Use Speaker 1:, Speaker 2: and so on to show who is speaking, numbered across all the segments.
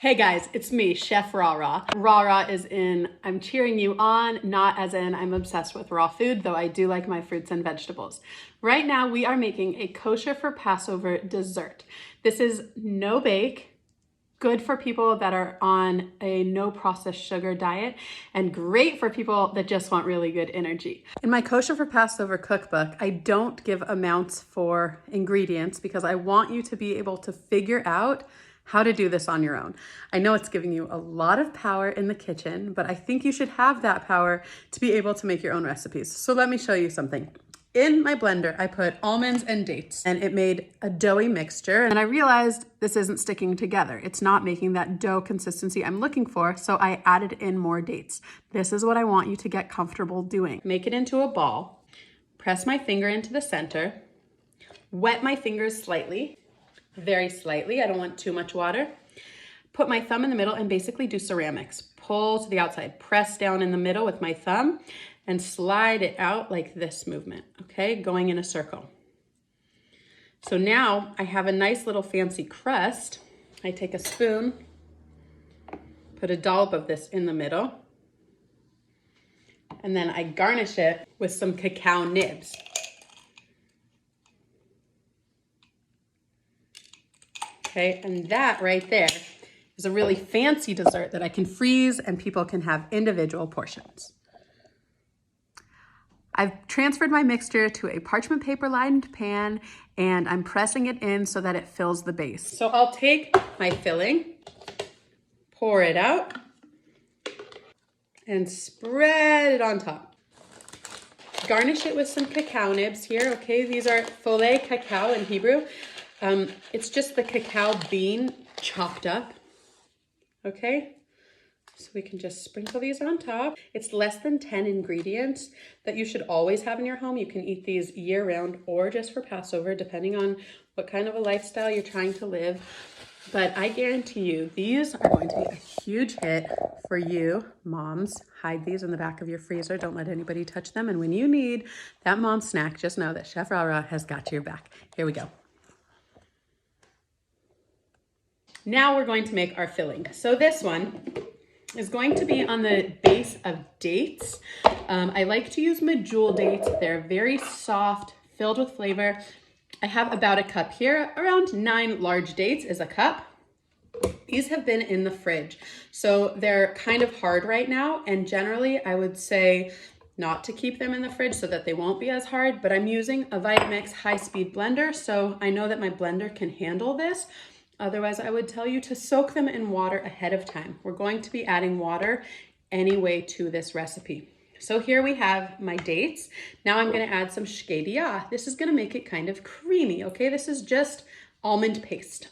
Speaker 1: Hey guys, it's me, Chef Rah Rah. Rah Rah is in I'm cheering you on, not as in I'm obsessed with raw food, though I do like my fruits and vegetables. Right now we are making a kosher for Passover dessert. This is no bake, good for people that are on a no processed sugar diet, and great for people that just want really good energy. In my kosher for Passover cookbook, I don't give amounts for ingredients because I want you to be able to figure out how to do this on your own. I know it's giving you a lot of power in the kitchen, but I think you should have that power to be able to make your own recipes. So let me show you something. In my blender, I put almonds and dates, and it made a doughy mixture. And I realized this isn't sticking together. It's not making that dough consistency I'm looking for, so I added in more dates. This is what I want you to get comfortable doing. Make it into a ball, press my finger into the center, wet my fingers slightly, very slightly. I don't want too much water. Put my thumb in the middle and basically do ceramics. Pull to the outside, press down in the middle with my thumb and slide it out like this movement, okay? Going in a circle. So now I have a nice little fancy crust. I take a spoon, put a dollop of this in the middle, and then I garnish it with some cacao nibs. Okay, and that right there is a really fancy dessert that I can freeze and people can have individual portions. I've transferred my mixture to a parchment paper lined pan and I'm pressing it in so that it fills the base. So I'll take my filling, pour it out, and spread it on top. Garnish it with some cacao nibs here, okay? These are filet cacao in Hebrew. It's just the cacao bean chopped up, okay? So we can just sprinkle these on top. It's less than 10 ingredients that you should always have in your home. You can eat these year round or just for Passover, depending on what kind of a lifestyle you're trying to live. But I guarantee you, these are going to be a huge hit for you, moms. Hide these in the back of your freezer. Don't let anybody touch them. And when you need that mom snack, just know that Chef Rah Rah has got your back. Here we go. Now we're going to make our filling. So this one is going to be on the base of dates. I like to use medjool dates. They're very soft, filled with flavor. I have about a cup here. Around 9 large dates is a cup. These have been in the fridge, so they're kind of hard right now. And generally I would say not to keep them in the fridge so that they won't be as hard, but I'm using a Vitamix high-speed blender, so I know that my blender can handle this. Otherwise, I would tell you to soak them in water ahead of time. We're going to be adding water anyway to this recipe. So here we have my dates. Now I'm gonna add some shkeidia. This is gonna make it kind of creamy, okay? This is just almond paste.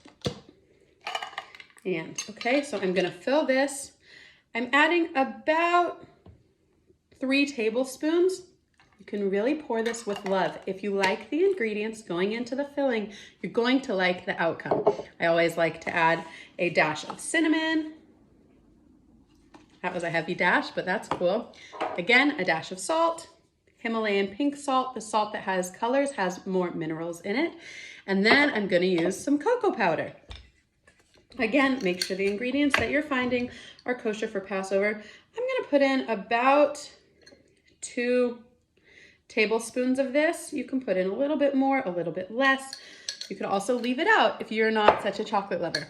Speaker 1: And, okay, so I'm gonna fill this. I'm adding about 3 tablespoons. You can really pour this with love. If you like the ingredients going into the filling, you're going to like the outcome. I always like to add a dash of cinnamon. That was a heavy dash, but that's cool. Again, a dash of salt, Himalayan pink salt. The salt that has colors has more minerals in it. And then I'm gonna use some cocoa powder. Again, make sure the ingredients that you're finding are kosher for Passover. I'm gonna put in about 2 tablespoons of this. You can put in a little bit more, a little bit less. You could also leave it out if you're not such a chocolate lover.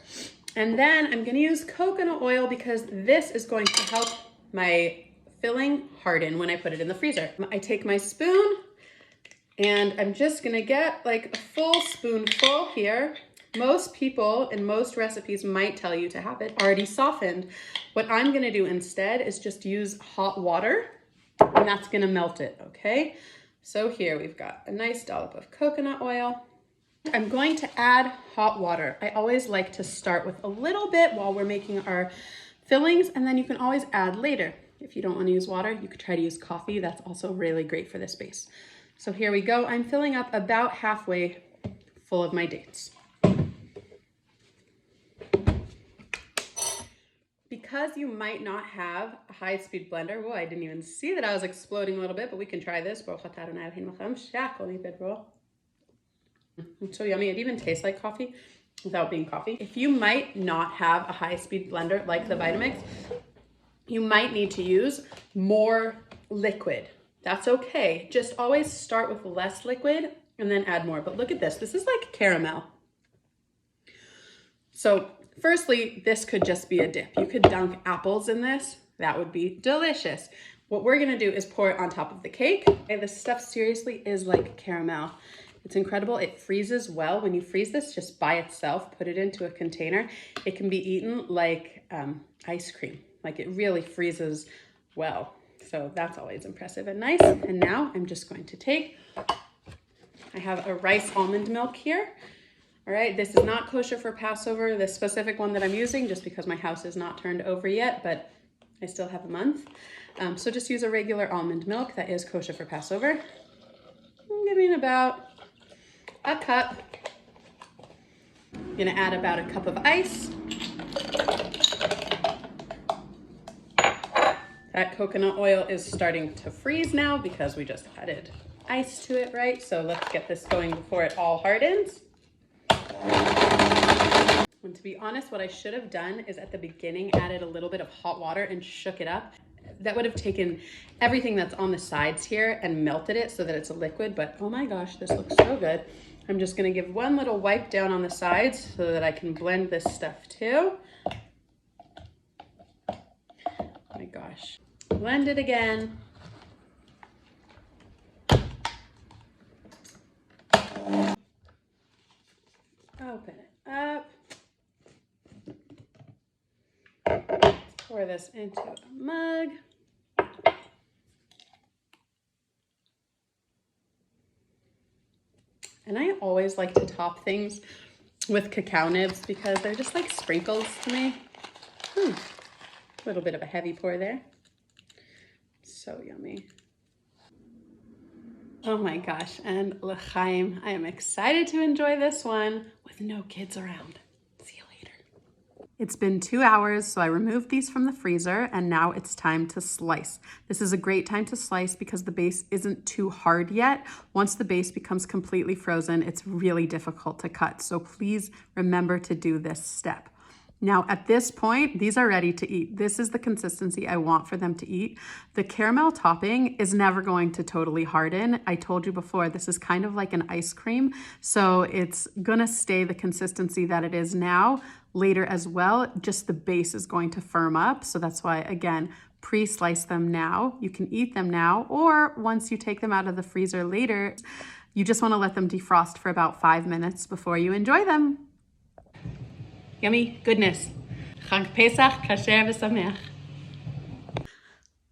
Speaker 1: And then I'm gonna use coconut oil because this is going to help my filling harden when I put it in the freezer. I take my spoon and I'm just gonna get like a full spoonful here. Most people and most recipes might tell you to have it already softened. What I'm gonna do instead is just use hot water, and that's gonna melt it, okay? So here we've got a nice dollop of coconut oil. I'm going to add hot water. I always like to start with a little bit while we're making our fillings, and then you can always add later. If you don't wanna use water, you could try to use coffee. That's also really great for this base. So here we go. I'm filling up about halfway full of my dates. Because you might not have a high-speed blender, whoa, I didn't even see that I was exploding a little bit, but we can try this. It's so yummy. It even tastes like coffee. without being coffee. If you might not have a high-speed blender like the Vitamix, you might need to use more liquid. That's okay. Just always start with less liquid and then add more. But look at this. This is like caramel. So firstly, this could just be a dip. You could dunk apples in this. That would be delicious. What we're gonna do is pour it on top of the cake. Okay, this stuff seriously is like caramel. It's incredible. It freezes well. When you freeze this just by itself, put it into a container, it can be eaten like ice cream. Like it really freezes well. So that's always impressive and nice. And now I'm just going to take, I have a rice almond milk here. All right, this is not kosher for Passover, this specific one that I'm using, just because my house is not turned over yet, but I still have a month. So just use a regular almond milk that is kosher for Passover. I'm giving about a cup. I'm gonna add about a cup of ice. That coconut oil is starting to freeze now because we just added ice to it, right? So let's get this going before it all hardens. And to be honest, what I should have done is at the beginning added a little bit of hot water and shook it up. That would have taken everything that's on the sides here and melted it so that it's a liquid, but oh my gosh, this looks so good. I'm just gonna give one little wipe down on the sides so that I can blend this stuff too. Oh my gosh. Blend it again. Open it up. Pour this into a mug. And I always like to top things with cacao nibs because they're just like sprinkles to me. A little bit of a heavy pour there. So yummy. Oh my gosh, and l'chaim, I am excited to enjoy this one with no kids around. See you later. It's been 2 hours, so I removed these from the freezer, and now it's time to slice. This is a great time to slice because the base isn't too hard yet. Once the base becomes completely frozen, it's really difficult to cut, so please remember to do this step. Now at this point, these are ready to eat. This is the consistency I want for them to eat. The caramel topping is never going to totally harden. I told you before, this is kind of like an ice cream. So it's gonna stay the consistency that it is now later as well. Just the base is going to firm up. So that's why, again, pre-slice them now. You can eat them now, or once you take them out of the freezer later, you just wanna let them defrost for about 5 minutes before you enjoy them. Yummy goodness. Chag Pesach kasher v'sameach.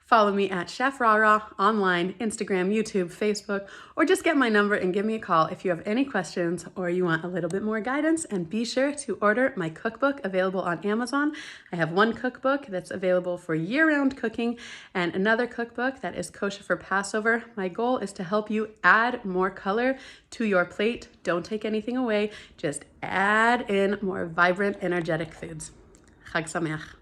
Speaker 1: Follow me at Chef Rara online, Instagram, YouTube, Facebook, or just get my number and give me a call if you have any questions or you want a little bit more guidance. And be sure to order my cookbook available on Amazon. I have one cookbook that's available for year-round cooking and another cookbook that is kosher for Passover. My goal is to help you add more color to your plate. Don't take anything away, just add in more vibrant, energetic foods. Chag Sameach.